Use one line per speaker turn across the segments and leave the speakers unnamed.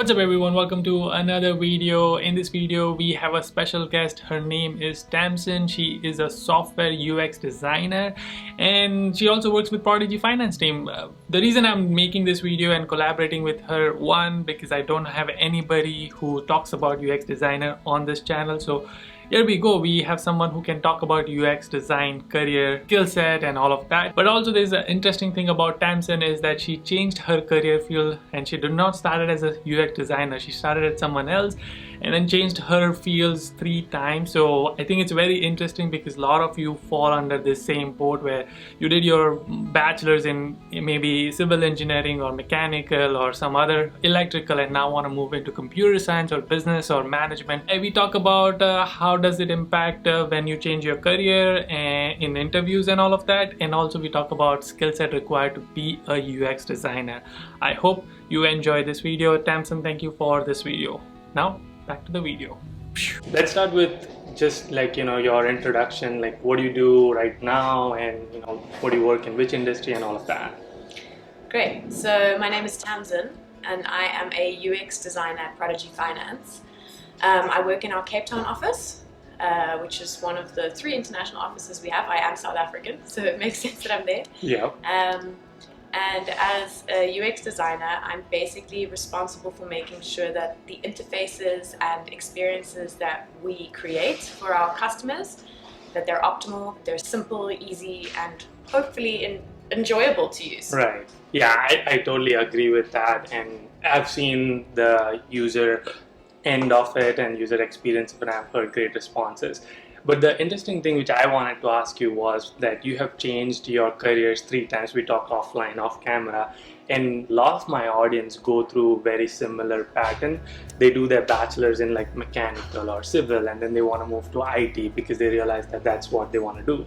What's up everyone, welcome to another video. In this video we have a special guest. Her name is Tamsyn. She is a software UX designer and she also works with Prodigy finance team. The reason I'm making this video and collaborating with her, one, because I don't have anybody who talks about UX designer on this channel, so here we go. We have someone who can talk about UX design, career, skill set and all of that. But also there's an interesting thing about Tamsyn is that she changed her career field and she did not start as a UX designer. She started at someone else and then changed her fields 3 times. So I think it's very interesting because a lot of you fall under this same boat where you did your bachelor's in maybe civil engineering or mechanical or some other electrical and now want to move into computer science or business or management. And we talk about how does it impact when you change your career and in interviews and all of that, and also we talk about skill set required to be a UX designer. I hope you enjoy this video. Tamsyn, thank you for this video. Now back to the video. Let's start with just like your introduction, like what do you do right now and what do you work in, which industry and all of that.
Great, so my name is Tamsyn and I am a UX designer at Prodigy Finance. I work in our Cape Town office, which is one of the 3 international offices we have. I am South African, so it makes sense that I'm there.
Yeah.
And as a UX designer, I'm basically responsible for making sure that the interfaces and experiences that we create for our customers, that they're optimal, they're simple, easy, and hopefully enjoyable to use.
Right. Yeah, I totally agree with that, and I've seen the user end of it and user experience, but I've heard great responses. But the interesting thing which I wanted to ask you was that you have changed your careers 3 times. We talked offline, off camera, and a lot of my audience go through very similar pattern. They do their bachelor's in like mechanical or civil and then they want to move to IT because they realize that that's what they want to do.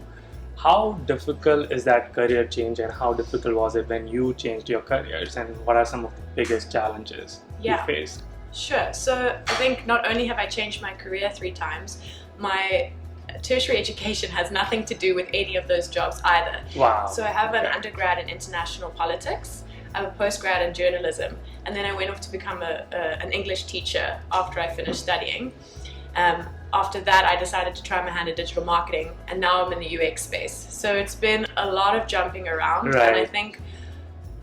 How difficult is that career change and how difficult was it when you changed your careers, and what are some of the biggest challenges you faced?
Sure. So I think not only have I changed my career 3 times, my tertiary education has nothing to do with any of those jobs either.
Wow.
So I have an undergrad in international politics, I have a postgrad in journalism, and then I went off to become an English teacher after I finished studying. After that, I decided to try my hand at digital marketing, and now I'm in the UX space. So it's been a lot of jumping around,
right.
And I think,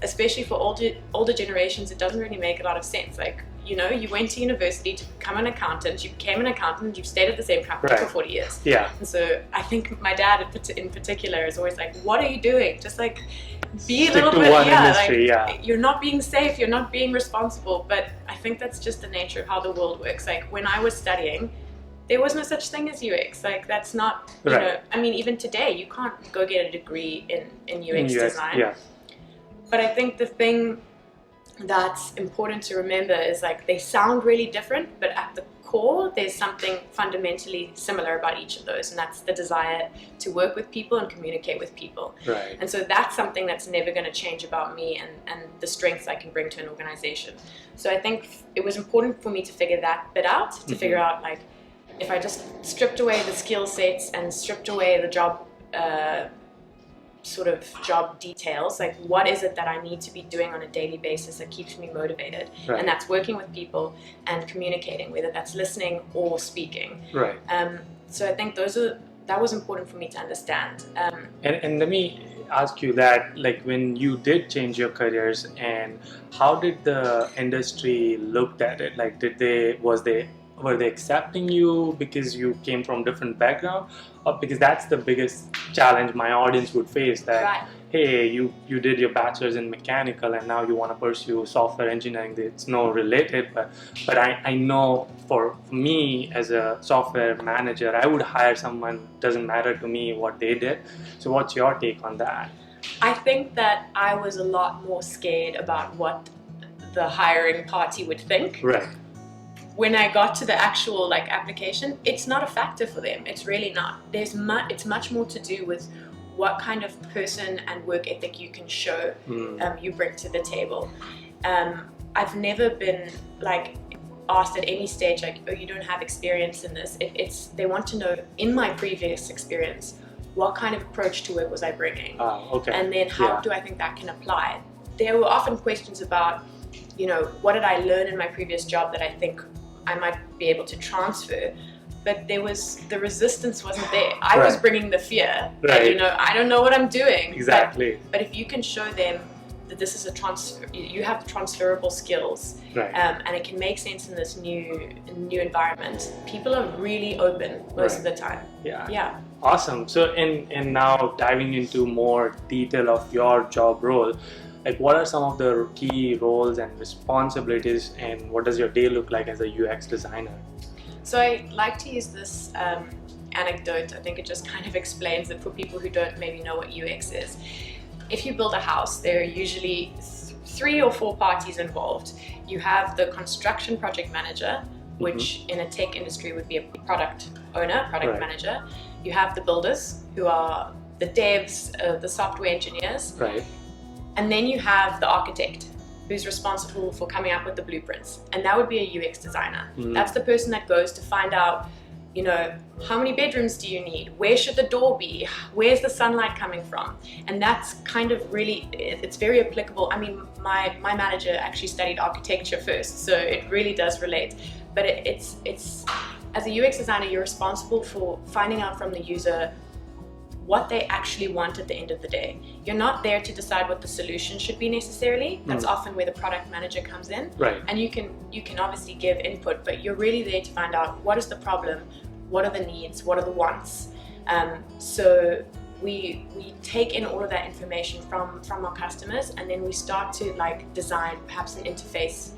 especially for older generations, it doesn't really make a lot of sense. Like, you went to university to become an accountant, you became an accountant, you've stayed at the same company for 40 years.
Yeah.
And so I think my dad in particular is always like, what are you doing? Just like be a little bit, you're not being safe, you're not being responsible. But I think that's just the nature of how the world works. Like when I was studying, there was no such thing as UX. Like that's not, I mean, even today, you can't go get a degree in UX design. Yeah. But I think the thing that's important to remember is like they sound really different, but at the core there's something fundamentally similar about each of those, and that's the desire to work with people and communicate with people.
Right.
And so that's something that's never going to change about me and the strengths I can bring to an organization. So I think it was important for me to figure that bit out, to figure out like if I just stripped away the skill sets and stripped away the job sort of job details, like what is it that I need to be doing on a daily basis that keeps me motivated,
right.
And that's working with people and communicating, whether that's listening or speaking.
Right.
So I think that was important for me to understand.
And let me ask you that, like when you did change your careers, and how did the industry looked at it? Like were they accepting you because you came from different background, or because that's the biggest challenge my audience would face, that right. Hey, you did your bachelor's in mechanical and now you want to pursue software engineering. It's no related, but I know for me as a software manager, I would hire someone, doesn't matter to me what they did. So what's your take on that?
I think that I was a lot more scared about what the hiring party would think.
Right.
When I got to the actual application, it's not a factor for them. It's really not. It's much more to do with what kind of person and work ethic you can show, you bring to the table. I've never been asked at any stage oh, you don't have experience in this. They want to know, in my previous experience, what kind of approach to work was I bringing,
okay.
and then how do I think that can apply. There were often questions about you know, what did I learn in my previous job that I think I might be able to transfer? But the resistance wasn't there. I was bringing the fear that, you know, I don't know what I'm doing.
Exactly.
But if you can show them that this is you have transferable skills, and it can make sense in this new environment, people are really open most of the time.
Yeah. Awesome. So, and now diving into more detail of your job role, like what are some of the key roles and responsibilities, and what does your day look like as a UX designer?
So I like to use this anecdote. I think it just kind of explains it for people who don't maybe know what UX is. If you build a house, there are usually 3 or 4 parties involved. You have the construction project manager, which in a tech industry would be a product owner, product manager. You have the builders, who are the devs, the software engineers. And then you have the architect, who's responsible for coming up with the blueprints. And that would be a UX designer. That's the person that goes to find out, you know, how many bedrooms do you need? Where should the door be? Where's the sunlight coming from? And that's kind of really, it's very applicable. I mean, my manager actually studied architecture first, so it really does relate. But it's as a UX designer, you're responsible for finding out from the user what they actually want at the end of the day. You're not there to decide what the solution should be necessarily. That's often where the product manager comes in. And you can obviously give input, but you're really there to find out what is the problem, what are the needs, what are the wants. So we take in all of that information from our customers, and then we start to like design perhaps an interface,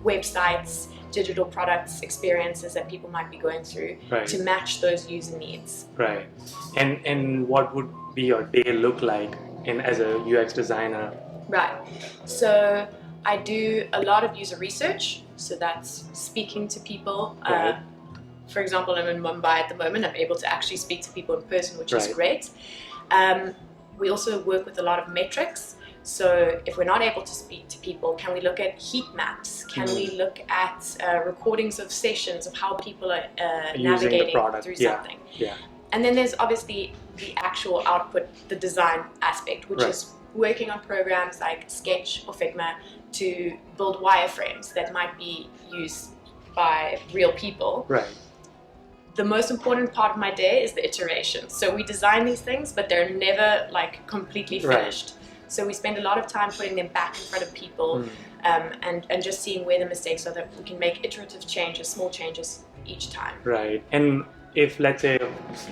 websites, digital products, experiences that people might be going through to match those user needs.
And what would be your day look like as a UX designer?
So I do a lot of user research, so that's speaking to people. For example, I'm in Mumbai at the moment. I'm able to actually speak to people in person, which is great. We also work with a lot of metrics. So if we're not able to speak to people, can we look at heat maps? Can we look at recordings of sessions of how people are navigating through something? And then there's obviously the actual output, the design aspect, which is working on programs like Sketch or Figma to build wireframes that might be used by real people. The most important part of my day is the iteration. So we design these things, but they're never like completely finished. So we spend a lot of time putting them back in front of people and just seeing where the mistakes are, that we can make iterative changes, small changes each time.
And if, let's say,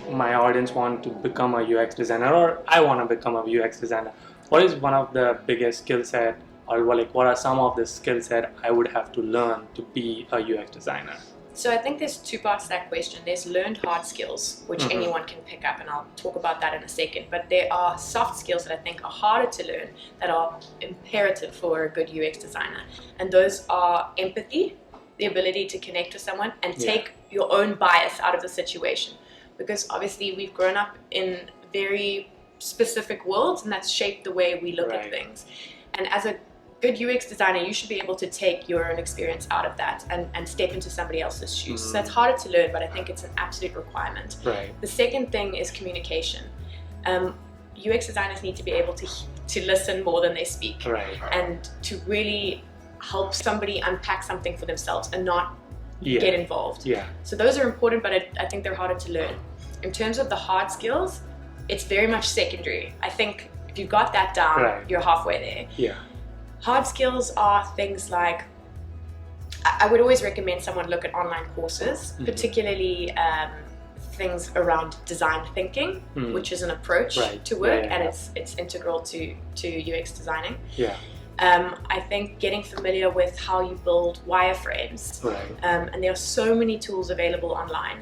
my audience want to become a UX designer, or I want to become a UX designer, what is one of the biggest skill set, or like what are some of the skill set I would have to learn to be a UX designer?
So I think there's 2 parts to that question. There's learned hard skills, which anyone can pick up, and I'll talk about that in a second. But there are soft skills that I think are harder to learn, that are imperative for a good UX designer. And those are empathy, the ability to connect with someone and take your own bias out of the situation. Because obviously we've grown up in very specific worlds, and that's shaped the way we look at things. And as a good UX designer, you should be able to take your own experience out of that and step into somebody else's shoes. So that's harder to learn, but I think it's an absolute requirement. The second thing is communication. UX designers need to be able to listen more than they speak, and to really help somebody unpack something for themselves and not get involved. So those are important, but I think they're harder to learn. In terms of the hard skills, it's very much secondary. I think if you've got that down, you're halfway there. Hard skills are things like, I would always recommend someone look at online courses, particularly things around design thinking, which is an approach to work, and it's integral to UX designing. I think getting familiar with how you build wireframes, and there are so many tools available online.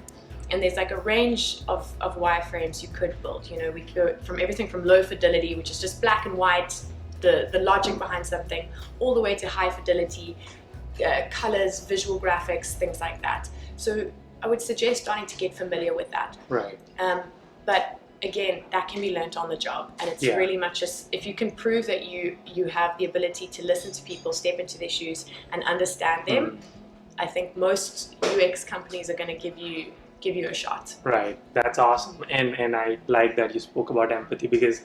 And there's like a range of wireframes you could build. You know, we go from everything from low fidelity, which is just black and white, the logic behind something, all the way to high fidelity, colors, visual graphics, things like that. So I would suggest starting to get familiar with that. But again, that can be learned on the job, and it's really much just, if you can prove that you have the ability to listen to people, step into their shoes and understand them, I think most UX companies are going to give you a shot.
That's awesome. And I like that you spoke about empathy, because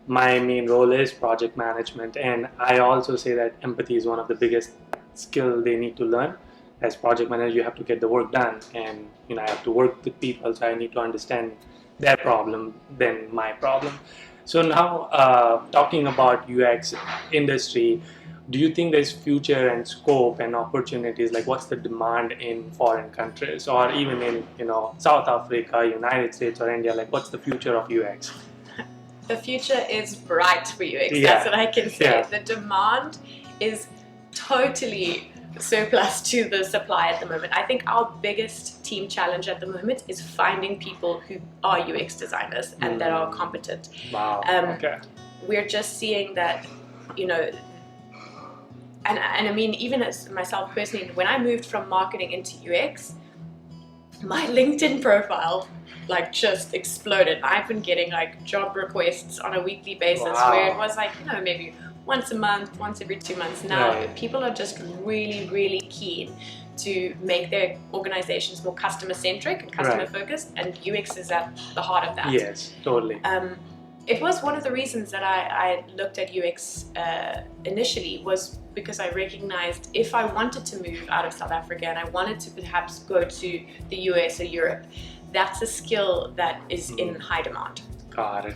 my main role is project management, and I also say that empathy is one of the biggest skill they need to learn. As project manager, you have to get the work done, and I have to work with people, so I need to understand their problem than my problem. So now, talking about UX industry, do you think there's future and scope and opportunities? Like, what's the demand in foreign countries, or even in South Africa, United States, or India? Like, what's the future of UX?
The future is bright for UX. That's what I can say. The demand is totally surplus to the supply at the moment. I think our biggest team challenge at the moment is finding people who are UX designers and that are competent.
Wow.
We're just seeing that, and I mean, even as myself personally, when I moved from marketing into UX, my LinkedIn profile just exploded. I've been getting job requests on a weekly basis where it was maybe once a month, once every 2 months. Now people are just really, really keen to make their organizations more customer centric and customer focused, and UX is at the heart of that.
Yes, totally.
It was one of the reasons that I looked at UX initially, was because I recognized if I wanted to move out of South Africa and I wanted to perhaps go to the US or Europe, that's a skill that is in high demand.
Got it.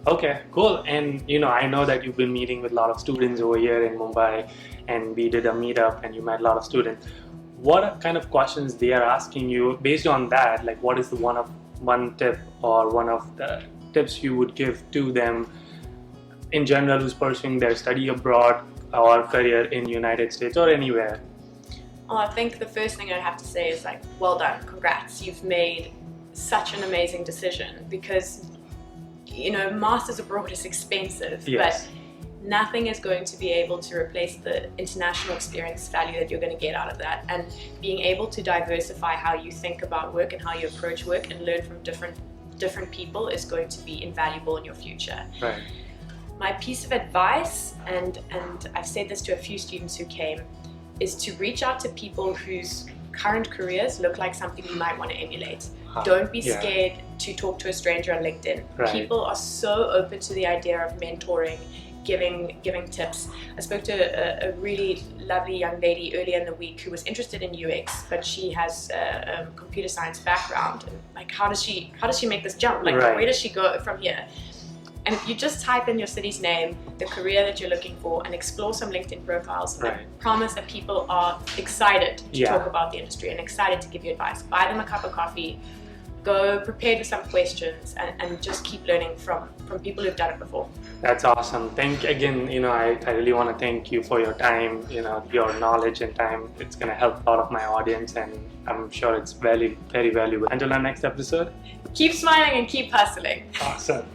Okay, cool. And I know that you've been meeting with a lot of students over here in Mumbai, and we did a meetup and you met a lot of students. What kind of questions they are asking you? Based on that, like, what is the one tip or one of the tips you would give to them in general who's pursuing their study abroad or career in United States or anywhere?
Oh, I think the first thing I'd have to say is well done, congrats, you've made such an amazing decision, because masters abroad is expensive, but nothing is going to be able to replace the international experience value that you're going to get out of that, and being able to diversify how you think about work and how you approach work and learn from different people is going to be invaluable in your future.
Right.
My piece of advice, and I've said this to a few students who came, is to reach out to people whose current careers look like something you might want to emulate. Don't be scared to talk to a stranger on LinkedIn. People are so open to the idea of mentoring, giving tips. I spoke to a really lovely young lady earlier in the week who was interested in UX, but she has a computer science background. And how does she make this jump? Where does she go from here? And if you just type in your city's name, the career that you're looking for, and explore some LinkedIn profiles, I promise that people are excited to talk about the industry and excited to give you advice. Buy them a cup of coffee, go prepared with some questions, and just keep learning from people who've done it before.
That's awesome. Again, I really want to thank you for your time, your knowledge and time. It's going to help a lot of my audience, and I'm sure it's very, very valuable. Until our next episode,
keep smiling and keep hustling.
Awesome.